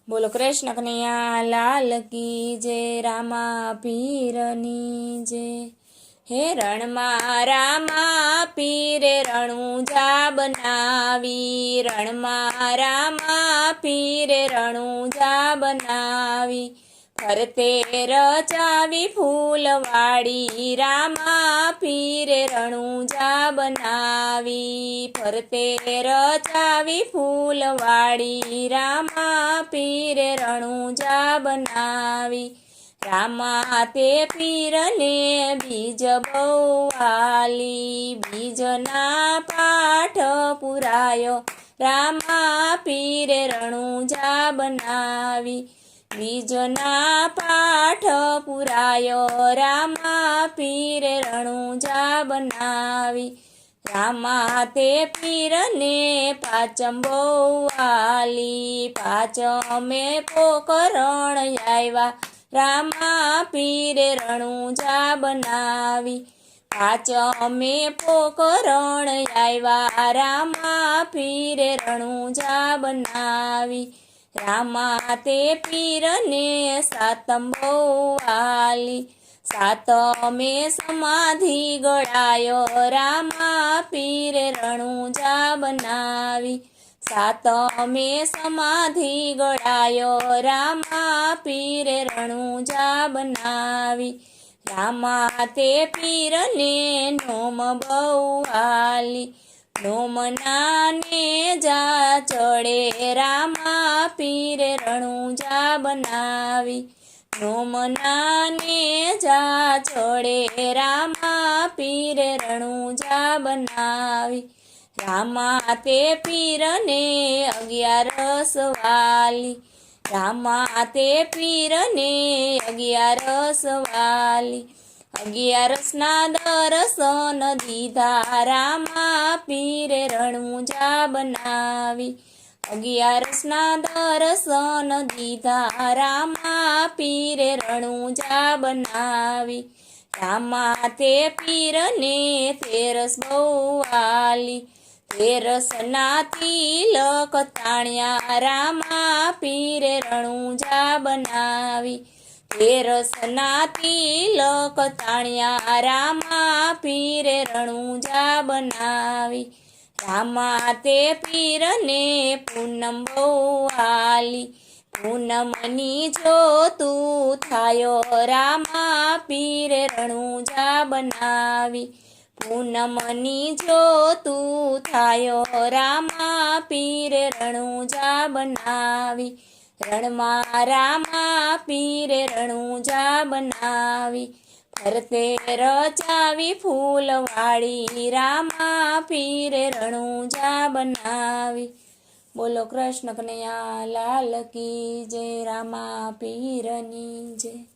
बोलो कृष्ण कन्हैया लाल की जय। रामा पीरनी जय। हे रणमा रामा पीरे रणुजा बनावी। रणमा रामा पीरे रणुजा बनावी। फरते रचावी फूलवाड़ी। रामा पीरे रणुजा बनावी। फरते रचावी फूलवाड़ी। रामा पीरे रणुजा बनावी। रामा ते पीरने बीज बौवाली। बीजना पाठ पुरायो। रामा पीरे रणुजा बनावी। बीजना पाठ पुरायो। रामा पीरे रणुजा बनावी। रामा ते पीरने पाचम बौवाली। पाचमे पोकरण आव्या। रामा पीरे रणुजा बनावी। पाचमे पोकरण आव्या। रामा पीरे रणुजा बनावी। रामा ते पीरने सातम बौवाली। सातमे समाधि गळायो। रामा पीरे रणुजा बनावी। सातमे समाधि गळायो। रामा पीरे रणुजा बनावी। रामा ते पीरने नोम बौवाली। नोमनाने जा चढ़े। रामा पीरे रणुजा बनावी। नोमनाने जा चढ़े। रामा पीरे रणुजा बनावी। रामा ते पीरने 11 वाली। रामा ते पीरने 11 वाली। 11 दर्शन दीधा। रामा पीरे रणुजा बनावी। 11 दर्शन दीधा। रामा पीरे रणुजा बनावी। रामा ते पीरने 13 बौवाली। 13 तिलक ताण्या। रामा पीरे रणुजा बनावी। 13 तिलक ताण्या। रामा पीरे रणुजा बनावी। रामा ते पीरने पूनम बौवाली। पूनमनी जोतु थायो। रामा पीरे रणुजा बनावी। पूनमनी जोतु थायो। रामा पीरे रणुजा बनावी। रणमा रामा पीरे रणुजा बनावी। फरते रचावी फूलवाड़ी। रामा पीरे रणुजा बनावी। बोलो कृष्ण कन्हैया लाल की जय। रामा पीरनी जय।